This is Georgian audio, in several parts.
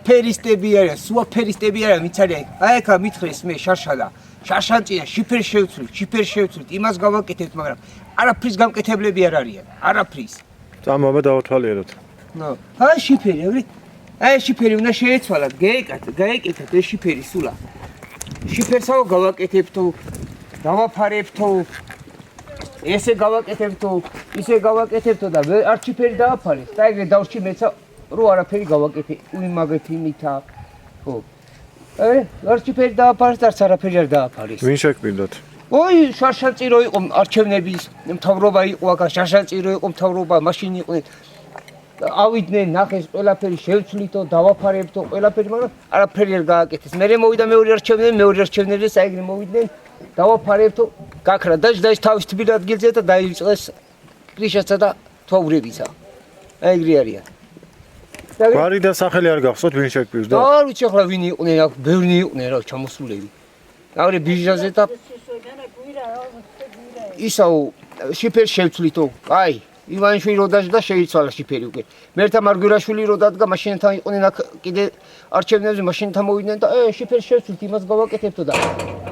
ფერისტები არიან, სუა ფერისტები არიან, ვინც არიან. აი ახლა მითხრეს მე შარშალა. შარშანწია შიფერ შევცვლით, იმას გავაკეთებთ, მაგრამ არაფრის გამკეთებლები არ არიან. არაფრის. წამოვა დავთვალიეროთ. ნო, აი შიფერი, ვრი? აი შიფერი უნდა შეეცვალათ, გაეკეთეთ ეს შიფერი სულა. შიფერსაო გავაკეთებთო, დავაფარებთო. ესე გავაკეთებთო, ისე გავაკეთებთო და არ შიფერი დააფარეს. და ეგრე დავრჩი მეცა რო არაფერი გავაკეთე, უიმაგრეთ იმითა. ხო. არ შიფერი დააფარეს და არც არაფერი არ დააფარეს. ვინ შეგვიდოთ? ой, შარშანწირო იყო არჩევნების მთავრობა იყო აქ, შარშანწირო იყო მთავრობა, მაშინ იყვნენ. ავიდნენ, ნახეს ყველაფერი შევცვლითო, დავაფარებთო, ყველაფერი, მაგრამ არაფერი არ გააკეთეს. მე მოვიდა მეორე არჩევნებზე საიგრე მოვიდნენ, დავაფარებთო, გაქრა დაჟ თავის თბილ ადგილზე და დაივიწყეს კრიშაცა და თვალურებისა. აი ეგრე არიან. გვარი და სახელი არ გახსოვთ ვინ შეგვიძდა? არ ვიცი ახლა ვინ იყვნენ, აქ ბევრი იყვნენ რა ჩამოსულები. აღრე ბიჟაზე და ისაო შიფერ შევცვლითო, აი ივანიშვილი რო დაждდა შეიცვალა შიფერი უკვე. მერთა მარგვირაშვილი რო დადგა, მაშინთან იყვნენ აქ კიდე არჩევნებზე, მაშინთან მოვიდნენ და შიფერ შევცვლით, იმას გავაკეთებთო და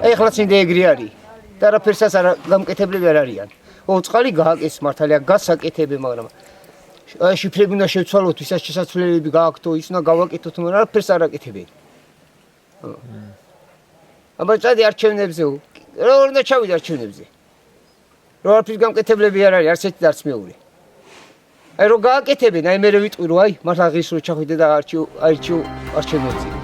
აი ახლა წინდა ეგრე არის. და არაფერსაც არ გამკეთებლები არ არიან. წყალი გააკეთეს მართალია, გასაკეთებენ, მაგრამ შიფრები უნდა შევცვალოთ, ვისაც შესაძლებლობები გააქვთო, ის უნდა გავაკეთოთ, მაგრამ არაფერს არ აკეთებენ. აბა წადი არჩევნებზე, როგორ უნდა ჩავიდე არჩევნებზე? რო არაფრის გამკეთებლები არ არის, არც ერთი და არც მეორე. აი რო გააკეთებენ, აი მე ვიტყვი რომ აი მართლა ღირს რო ჩახვიდე და არჩევ არჩევნებზე.